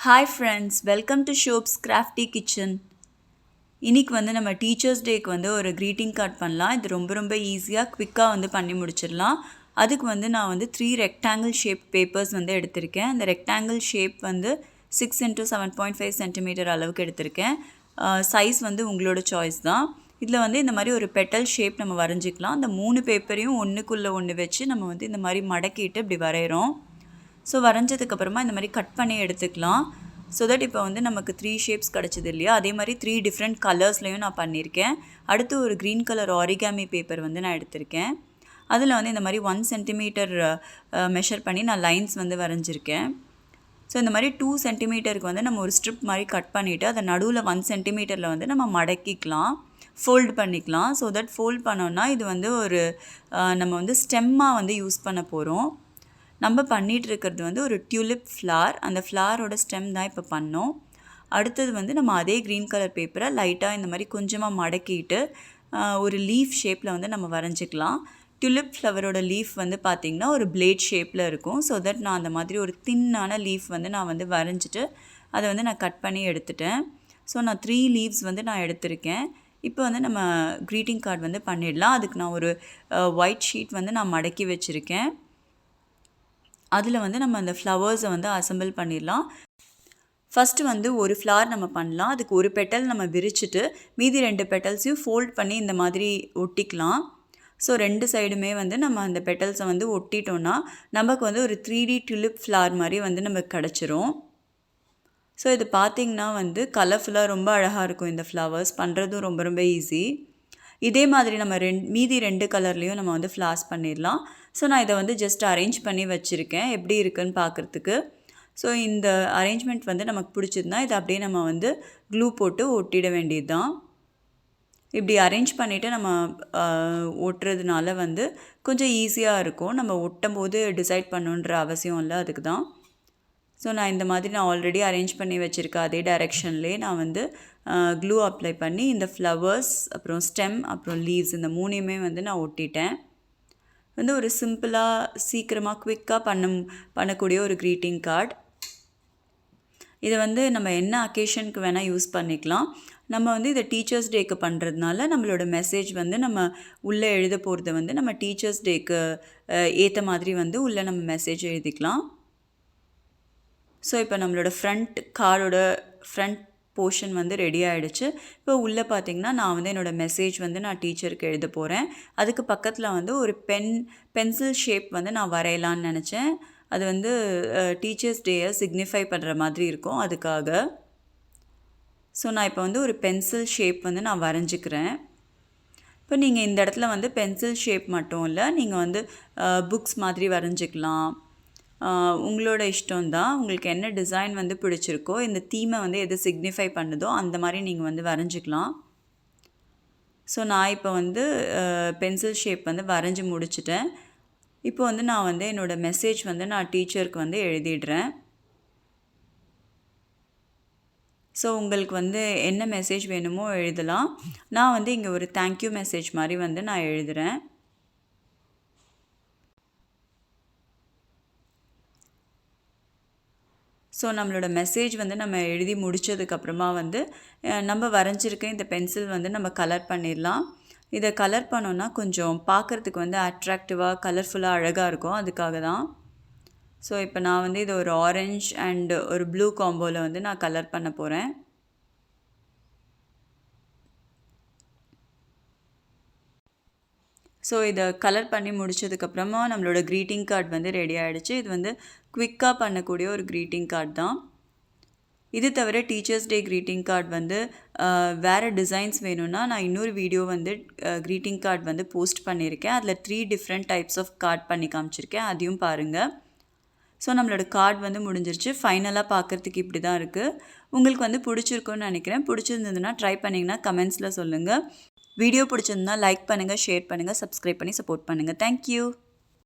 Hi friends, welcome to Shop's Crafty Kitchen. இன்னைக்கு வந்து நம்ம டீச்சர்ஸ் டேக்கு வந்து ஒரு greeting card பண்ணலாம். இது ரொம்ப ஈஸியாக குவிக்காக வந்து பண்ணி முடிச்சிடலாம். அதுக்கு வந்து நான் வந்து 3 rectangle shape papers வந்து எடுத்திருக்கேன். அந்த rectangle shape வந்து 6 into 7.5 cm அளவுக்கு எடுத்திருக்கேன். சைஸ் வந்து உங்களோட சாய்ஸ் தான். இதில் வந்து இந்த மாதிரி ஒரு பெட்டல் ஷேப் நம்ம வரைஞ்சிக்கலாம். அந்த 3 பேப்பரையும் ஒன்றுக்குள்ளே ஒன்று வச்சு நம்ம வந்து இந்த மாதிரி மடக்கிட்டு இப்படி வரைகிறோம். ஸோ வரைஞ்சதுக்கப்புறமா இந்த மாதிரி கட் பண்ணி எடுத்துக்கலாம். ஸோ தட் இப்போ வந்து நமக்கு 3 ஷேப்ஸ் கிடச்சிது இல்லையா, அதே மாதிரி 3 டிஃப்ரெண்ட் கலர்ஸ்லையும் நான் பண்ணியிருக்கேன். அடுத்து ஒரு க்ரீன் கலர் ஆரிகாமி பேப்பர் வந்து நான் எடுத்திருக்கேன். அதில் வந்து இந்த மாதிரி 1 சென்டிமீட்டர் மெஷர் பண்ணி நான் லைன்ஸ் வந்து வரைஞ்சிருக்கேன். ஸோ இந்த மாதிரி 2 சென்டிமீட்டருக்கு வந்து நம்ம ஒரு ஸ்ட்ரிப் மாதிரி கட் பண்ணிவிட்டு அதை நடுவில் 1 சென்டிமீட்டரில் வந்து நம்ம மடக்கிக்கலாம், ஃபோல்டு பண்ணிக்கலாம். ஸோ தட் ஃபோல்ட் பண்ணோன்னா இது வந்து ஒரு நம்ம வந்து ஸ்டெம்மாக வந்து யூஸ் பண்ண போகிறோம். நம்ம பண்ணிகிட்டு இருக்கிறது வந்து ஒரு டியூலிப் ஃப்ளார். அந்த ஃப்ளாரோட ஸ்டெம் தான் இப்போ பண்ணோம். அடுத்தது வந்து நம்ம அதே க்ரீன் கலர் பேப்பரை லைட்டாக இந்த மாதிரி கொஞ்சமாக மடக்கிட்டு ஒரு லீஃப் ஷேப்பில் வந்து நம்ம வரைஞ்சிக்கலாம். டியூலிப் ஃப்ளவரோட லீஃப் வந்து பார்த்திங்கன்னா ஒரு பிளேட் ஷேப்பில் இருக்கும். ஸோ தட் நான் அந்த மாதிரி ஒரு தின்னான லீஃப் வந்து நான் வந்து வரைஞ்சிட்டு அதை வந்து நான் கட் பண்ணி எடுத்துட்டேன். ஸோ நான் 3 லீவ்ஸ் வந்து நான் எடுத்திருக்கேன். இப்போ வந்து நம்ம க்ரீட்டிங் கார்டு வந்து பண்ணிடலாம். அதுக்கு நான் ஒரு ஒயிட் ஷீட் வந்து நான் மடக்கி வச்சுருக்கேன். அதில் வந்து நம்ம அந்த ஃப்ளவர்ஸை வந்து அசெம்பிள் பண்ணிடலாம். ஃபஸ்ட்டு வந்து ஒரு ஃப்ளார் நம்ம பண்ணலாம். அதுக்கு ஒரு பெட்டல் நம்ம விரிச்சிட்டு மீதி 2 பெட்டல்ஸையும் ஃபோல்ட் பண்ணி இந்த மாதிரி ஒட்டிக்கலாம். ஸோ 2 சைடுமே வந்து நம்ம அந்த பெட்டல்ஸை வந்து ஒட்டிட்டோன்னா நமக்கு வந்து ஒரு 3D டியூலிப் ஃப்ளார் மாதிரி வந்து நமக்கு கிடச்சிரும். ஸோ இது பார்த்திங்கன்னா வந்து கலர்ஃபுல்லாக ரொம்ப அழகாக இருக்கும். இந்த ஃப்ளவர்ஸ் பண்ணுறதும் ரொம்ப ஈஸி. இதே மாதிரி நம்ம மீதி 2 கலர்லேயும் நம்ம வந்து ஃப்ளார்ஸ் பண்ணிடலாம். ஸோ நான் இதை வந்து ஜஸ்ட் அரேஞ்ச் பண்ணி வச்சுருக்கேன் எப்படி இருக்குன்னு பார்க்குறதுக்கு. ஸோ இந்த அரேஞ்ச்மெண்ட் வந்து நமக்கு பிடிச்சதுன்னா இதை அப்படியே நம்ம வந்து க்ளூ போட்டு ஒட்டிட வேண்டியது தான். இப்படி அரேஞ்ச் பண்ணிவிட்டு நம்ம ஒட்டுறதுனால வந்து கொஞ்சம் ஈஸியாக இருக்கும். நம்ம ஒட்டும் போது டிசைட் பண்ணுன்ற அவசியம் இல்லை, அதுக்கு தான். ஸோ நான் இந்த மாதிரி நான் ஆல்ரெடி அரேஞ்ச் பண்ணி வச்சுருக்கேன். அதே டைரெக்ஷன்லேயே நான் வந்து க்ளூ அப்ளை பண்ணி இந்த ஃப்ளவர்ஸ் அப்புறம் ஸ்டெம் அப்புறம் லீவ்ஸ் இந்த 3யுமே வந்து நான் ஒட்டிட்டேன். வந்து ஒரு சிம்பிளாக சீக்கிரமாக குவிக்காக பண்ணக்கூடிய ஒரு க்ரீட்டிங் கார்டு. இதை வந்து நம்ம என்ன அக்கேஷனுக்கு வேணால் யூஸ் பண்ணிக்கலாம். நம்ம வந்து இதை டீச்சர்ஸ் டேக்கு பண்ணுறதுனால நம்மளோட மெசேஜ் வந்து நம்ம உள்ளே எழுத போகிறத வந்து நம்ம டீச்சர்ஸ் டேக்கு ஏற்ற மாதிரி வந்து உள்ளே நம்ம மெசேஜ் எழுதிக்கலாம். ஸோ இப்போ நம்மளோட கார்டோட ஃப்ரண்ட் போர்ஷன் வந்து ரெடி ஆகிடுச்சு. இப்போ உள்ளே பார்த்திங்கன்னா நான் வந்து என்னோடய மெசேஜ் வந்து நான் டீச்சருக்கு எழுத போகிறேன். அதுக்கு பக்கத்தில் வந்து ஒரு பென்சில் ஷேப் வந்து நான் வரையலான்னு நினச்சேன். அது வந்து டீச்சர்ஸ் டேயை சிக்னிஃபை பண்ணுற மாதிரி இருக்கும், அதுக்காக. ஸோ நான் இப்போ வந்து ஒரு பென்சில் ஷேப் வந்து நான் வரைஞ்சிக்கிறேன். இப்போ நீங்கள் இந்த இடத்துல வந்து பென்சில் ஷேப் மட்டும் இல்லை, நீங்கள் வந்து புக்ஸ் மாதிரி வரைஞ்சிக்கலாம். உங்களோட இஷ்டம்தான். உங்களுக்கு என்ன டிசைன் வந்து பிடிச்சிருக்கோ, இந்த தீமை வந்து எது சிக்னிஃபை பண்ணுதோ அந்த மாதிரி நீங்கள் வந்து வரைஞ்சிக்கலாம். ஸோ நான் இப்போ வந்து பென்சில் ஷேப் வந்து வரைஞ்சி முடிச்சிட்டேன். இப்போ வந்து நான் வந்து என்னோடய மெசேஜ் வந்து நான் டீச்சருக்கு வந்து எழுதிடுறேன். ஸோ உங்களுக்கு வந்து என்ன மெசேஜ் வேணுமோ எழுதலாம். நான் வந்து இங்கே ஒரு தேங்க்யூ மெசேஜ் மாதிரி வந்து நான் எழுதுகிறேன். ஸோ நம்மளோட மெசேஜ் வந்து நம்ம எழுதி முடித்ததுக்கப்புறமா வந்து நம்ம வரைஞ்சிருக்க இந்த பென்சில் வந்து நம்ம கலர் பண்ணிடலாம். இதை கலர் பண்ணோன்னா கொஞ்சம் பார்க்குறதுக்கு வந்து அட்ராக்டிவாக கலர்ஃபுல்லாக அழகாக இருக்கும், அதுக்காக தான். ஸோ இப்போ நான் வந்து இதை ஒரு ஆரஞ்ச் அண்ட் ஒரு ப்ளூ காம்போவில் வந்து நான் கலர் பண்ண போகிறேன். ஸோ இதை கலர் பண்ணி முடித்ததுக்கப்புறமா நம்மளோட க்ரீட்டிங் கார்டு வந்து ரெடி ஆகிடுச்சு. இது வந்து குவிக்காக பண்ணக்கூடிய ஒரு க்ரீட்டிங் கார்டு தான். இது தவிர டீச்சர்ஸ் டே க்ரீட்டிங் கார்டு வந்து வேறு டிசைன்ஸ் வேணும்னா நான் இன்னொரு வீடியோ வந்து க்ரீட்டிங் கார்டு வந்து போஸ்ட் பண்ணியிருக்கேன். அதில் 3 டிஃப்ரெண்ட் டைப்ஸ் ஆஃப் கார்டு பண்ணி காமிச்சிருக்கேன், அதையும் பாருங்கள். ஸோ நம்மளோட கார்டு வந்து முடிஞ்சிருச்சு. ஃபைனலாக பார்க்குறதுக்கு இப்படி தான் இருக்குது. உங்களுக்கு வந்து பிடிச்சிருக்குன்னு நினைக்கிறேன். பிடிச்சிருந்ததுன்னா ட்ரை பண்ணிங்கன்னா கமெண்ட்ஸில் சொல்லுங்கள். வீடியோ பிடிச்சிருந்தா லைக் பண்ணுங்கள், ஷேர் பண்ணுங்கள், சப்ஸ்கிரைப் பண்ணி சப்போர்ட் பண்ணுங்கள். தேங்க்யூ.